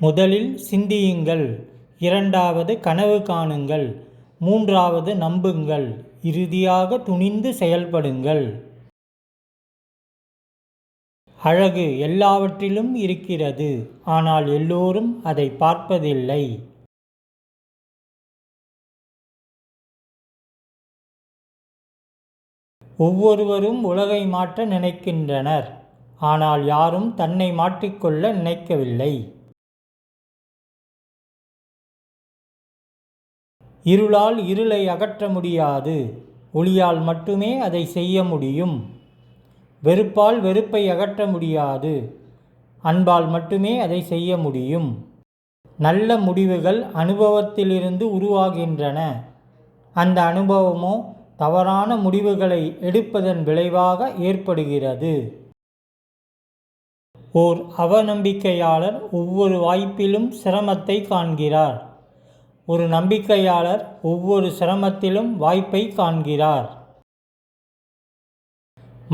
முதலில் சிந்தியுங்கள், இரண்டாவது கனவு காணுங்கள், மூன்றாவது நம்புங்கள், இறுதியாக துணிந்து செயல்படுங்கள். அழகு எல்லாவற்றிலும் இருக்கிறது, ஆனால் எல்லோரும் அதை பார்ப்பதில்லை. ஒவ்வொருவரும் உலகை மாற்ற நினைக்கின்றனர், ஆனால் யாரும் தன்னை மாற்றிக்கொள்ள நினைக்கவில்லை. இருளால் இருளை அகற்ற முடியாது, ஒளியால் மட்டுமே அதை செய்ய முடியும். வெறுப்பால் வெறுப்பை அகற்ற முடியாது, அன்பால் மட்டுமே அதை செய்ய முடியும். நல்ல முடிவுகள் அனுபவத்திலிருந்து உருவாகின்றன. அந்த அனுபவமோ தவறான முடிவுகளை எடுப்பதன் விளைவாக ஏற்படுகிறது. ஓர் அவநம்பிக்கையாளர் ஒவ்வொரு வாய்ப்பிலும் சிரமத்தை காண்கிறார். ஒரு நம்பிக்கையாளர் ஒவ்வொரு சிரமத்திலும் வாய்ப்பை காண்கிறார்.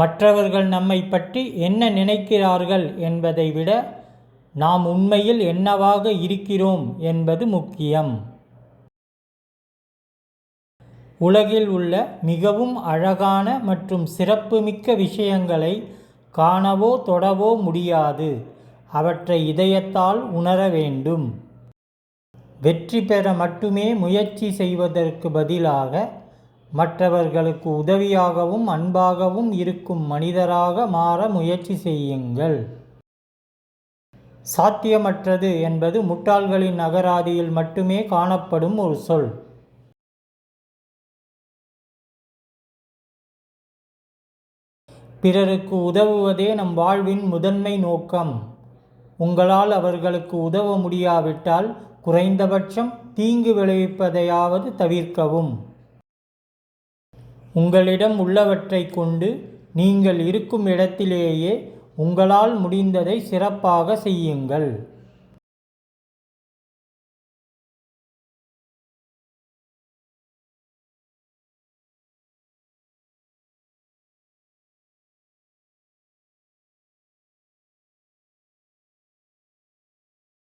மற்றவர்கள் நம்மை பற்றி என்ன நினைக்கிறார்கள் என்பதை விட நாம் உண்மையில் என்னவாக இருக்கிறோம் என்பது முக்கியம். உலகில் உள்ள மிகவும் அழகான மற்றும் சிறப்புமிக்க விஷயங்களை காணவோ தொடவோ முடியாது. அவற்றை இதயத்தால் உணர வேண்டும். வெற்றி பெற மட்டுமே முயற்சி செய்வதற்கு பதிலாக மற்றவர்களுக்கு உதவியாகவும் அன்பாகவும் இருக்கும் மனிதராக மாற முயற்சி செய்யுங்கள். சாத்தியமற்றது என்பது முட்டாள்களின் அகராதியில் மட்டுமே காணப்படும் ஒரு சொல். பிறருக்கு உதவுவதே நம் வாழ்வின் முதன்மை நோக்கம். உங்களால் அவர்களுக்கு உதவ முடியாவிட்டால் குறைந்தபட்சம் தீங்கு விளைவிப்பதையாவது தவிர்க்கவும். உங்களிடம் உள்ளவற்றை கொண்டு நீங்கள் இருக்கும் இடத்திலேயே உங்களால் முடிந்ததை சிறப்பாக செய்யுங்கள்.